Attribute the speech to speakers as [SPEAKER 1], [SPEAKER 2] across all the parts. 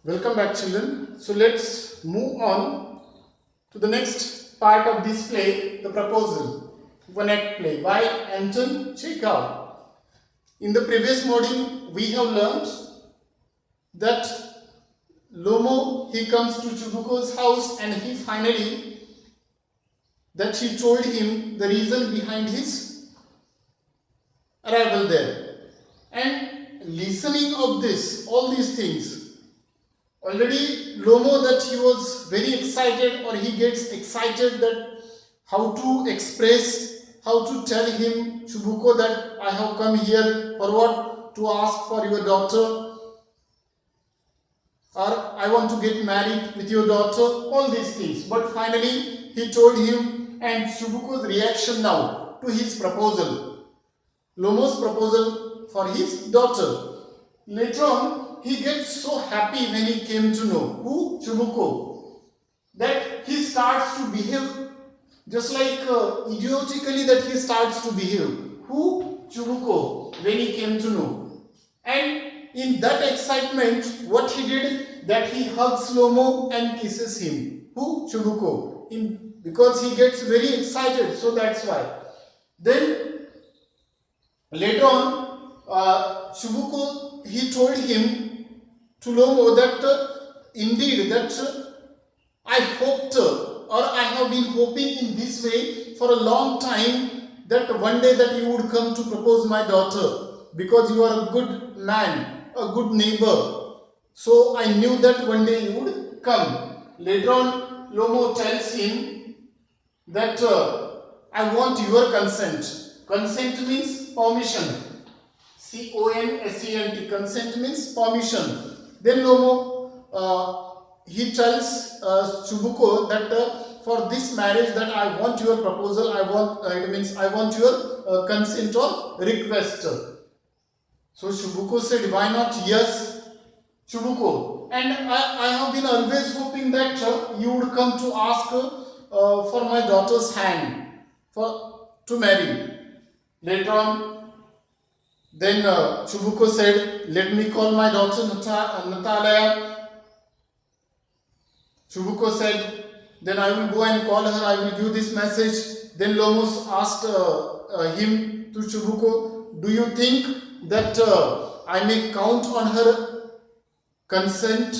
[SPEAKER 1] Welcome back, children. So let's move on to the next part of this play, the proposal. One act play by Anton Chekhov. In the previous module, we have learned that Lomo, he comes to Chubuko's house and he finally, that she told him the reason behind his arrival there. And listening of this, all these things, already Lomo, that he was very excited, or he gets excited that how to express, how to tell him, Chubuko, that I have come here for what? To ask for your daughter, or I want to get married with your daughter, all these things. But finally he told him, and Chubuko's reaction now to his proposal, Lomo's proposal for his daughter. Later on, he gets so happy when he came to know who? Chubuko. That he starts to behave just like idiotically, that he starts to behave. Who? Chubuko, when he came to know. And in that excitement, what he did, that he hugs Lomo and kisses him. Who? Chubuko. Because he gets very excited, so that's why. Then later on, Chubuko, he told him to Lomo that indeed that I hoped, or I have been hoping in this way for a long time, that one day that you would come to propose my daughter, because you are a good man, a good neighbor. So I knew that one day you would come. Later on, Lomo tells him that I want your consent. Consent means permission. C-O-N-S-E-N-T. Consent means permission. Then Lomo, he tells Chubuko that for this marriage, that I want your proposal, I want your consent or request. So Chubuko said, why not? Yes, Chubuko. And I have been always hoping that you would come to ask for my daughter's hand to marry. Later on, then Chubuko said, let me call my daughter Natalia. Chubuko said, then I will go and call her, I will give this message. Then Lomos asked him to Chubuko, do you think that I may count on her consent?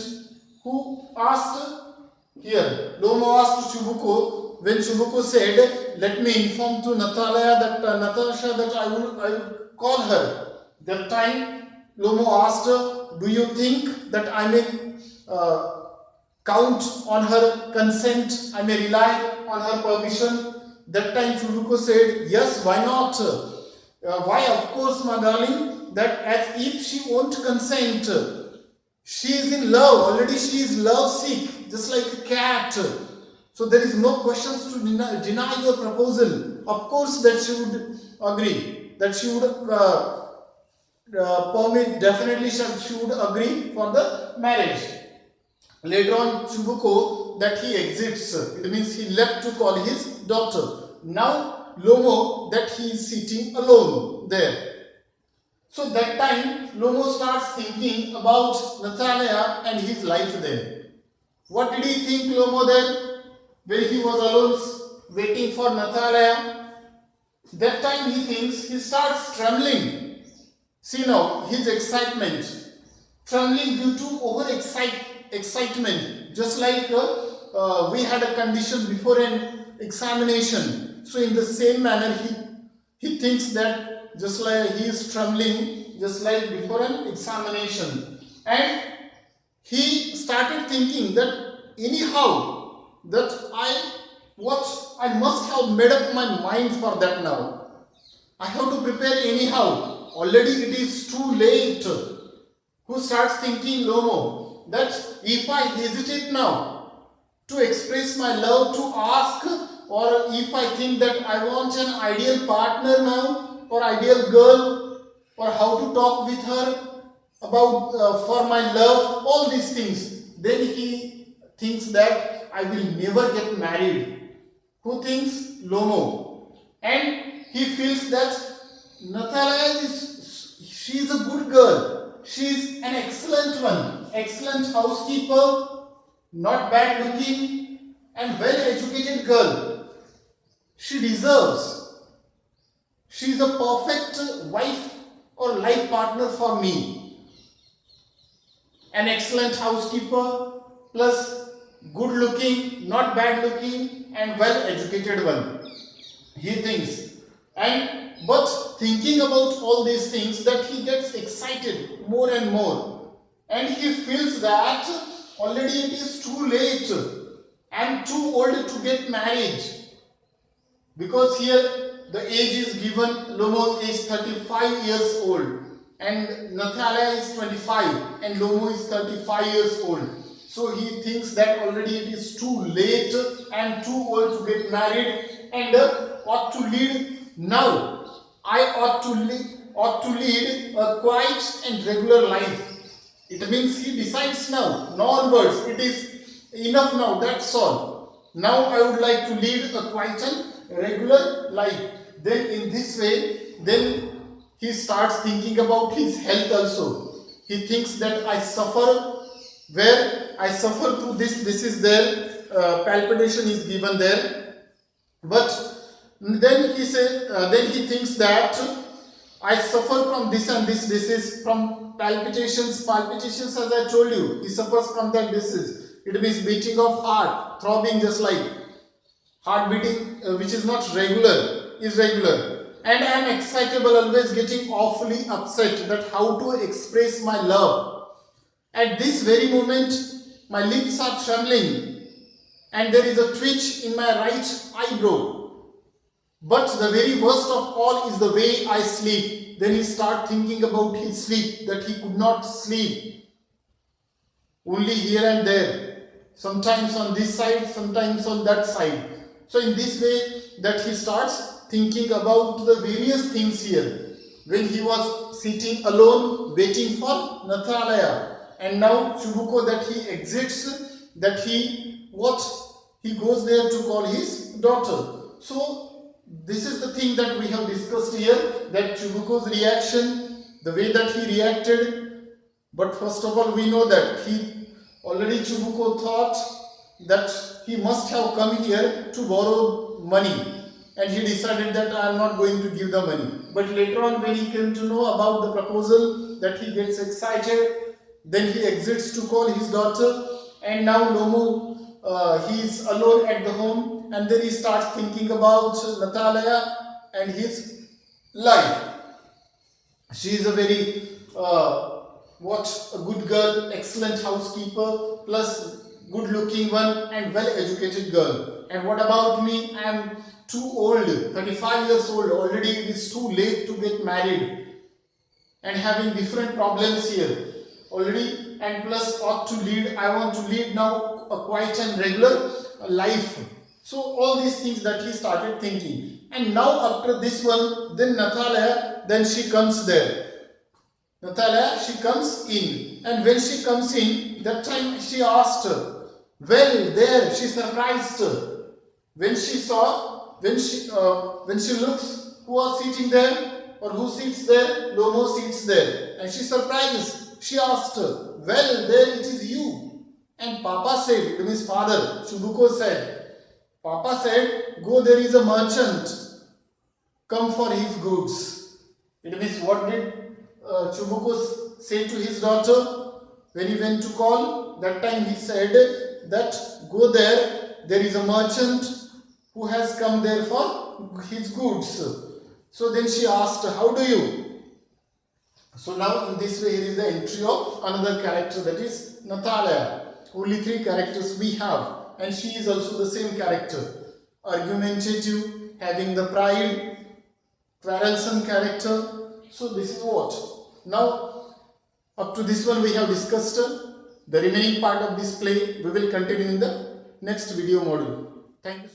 [SPEAKER 1] Who asked? Here, Lomo asked Chubuko. When Chubuko said, let me inform to Natalia that Natasha that I will call her. That time Lomo asked her, do you think that I may count on her consent, I may rely on her permission? That time Chubuko said, yes, why not? Why, of course, my darling, that as if she won't consent. She is in love, already she is love sick, just like a cat. So there is no questions to deny your proposal. Of course that she would agree, that she would permit, definitely she would agree for the marriage. Later on, Chubuko, that he exits, it means he left to call his daughter. Now Lomo, that he is sitting alone there. So that time Lomo starts thinking about Natalia and his life there. What did he think, Lomo, then when he was alone waiting for Natalia? That time he thinks, he starts trembling. See now his excitement, trembling due to over excitement, just like we had a condition before an examination. So in the same manner he thinks that just like he is trembling, just like before an examination. And he started thinking that anyhow, that I must have made up my mind for that now. I have to prepare anyhow. Already it is too late. Who starts thinking, Lomo, that if I hesitate now to express my love, to ask, or if I think that I want an ideal partner now, or ideal girl, or how to talk with her about for my love, all these things, then he thinks that I will never get married. Who thinks? Lomo. And he feels that Natalia she is a good girl, she is an excellent one, excellent housekeeper, not bad looking and well educated girl. She deserves. She is a perfect wife or life partner for me. An excellent housekeeper plus good looking, not bad looking and well educated one. He thinks. But thinking about all these things, that he gets excited more and more. And he feels that already it is too late and too old to get married. Because here the age is given, Lomo's age 35 years old and Natalia is 25 and Lomo is 35 years old. So he thinks that already it is too late and too old to get married and ought to lead now. I ought to lead a quiet and regular life. It means he decides now onwards. It is enough now, that's all. Now I would like to lead a quiet and regular life. Then in this way, then he starts thinking about his health also. He thinks that I suffer, where I suffer through this is there, palpitation is given there. But then he thinks that I suffer from this and this disease, from palpitations, as I told you, he suffers from that disease. It means beating of heart, throbbing just like, heart beating which is not regular, irregular. And I am excitable, always getting awfully upset that how to express my love. At this very moment, my lips are trembling and there is a twitch in my right eyebrow. But the very worst of all is the way I sleep. Then he starts thinking about his sleep, that he could not sleep. Only here and there. Sometimes on this side, sometimes on that side. So in this way that he starts thinking about the various things here. When he was sitting alone waiting for Natalia. And now Chubuko that he exits, that he goes there to call his daughter. So this is the thing that we have discussed here, that Chubuko's reaction, the way that he reacted. But first of all, we know that Chubuko thought that he must have come here to borrow money. And he decided that I am not going to give the money. But later on, when he came to know about the proposal, that he gets excited, then he exits to call his daughter. And now Lomo, he is alone at the home. And then he starts thinking about Natalia and his life. She is a very, a good girl, excellent housekeeper, plus good looking one and well educated girl. And what about me? I am too old, 35 years old, already it is too late to get married. And having different problems here already, and plus I want to lead now a quiet and regular life. So all these things that he started thinking. And now after this one, then Natalia, then she comes there. Natalia, she comes in. And when she comes in, that time she asked her. Well, there, she surprised her. When she looks who was sitting there or who sits there, Lomo sits there. And she surprises. She asked her, well, there it is you. And Papa said, it means father, Chubuko said, Papa said, go, there is a merchant, come for his goods. It means what did Chubuko say to his daughter when he went to call? That time he said that go there is a merchant who has come there for his goods. So then she asked, how do you? So now in this way here is the entry of another character, that is Natalia. Only 3 characters we have. And she is also the same character. Argumentative, having the pride, quarrelsome character. So this is what. Now, up to this one we have discussed. The remaining part of this play we will continue in the next video module. Thank you.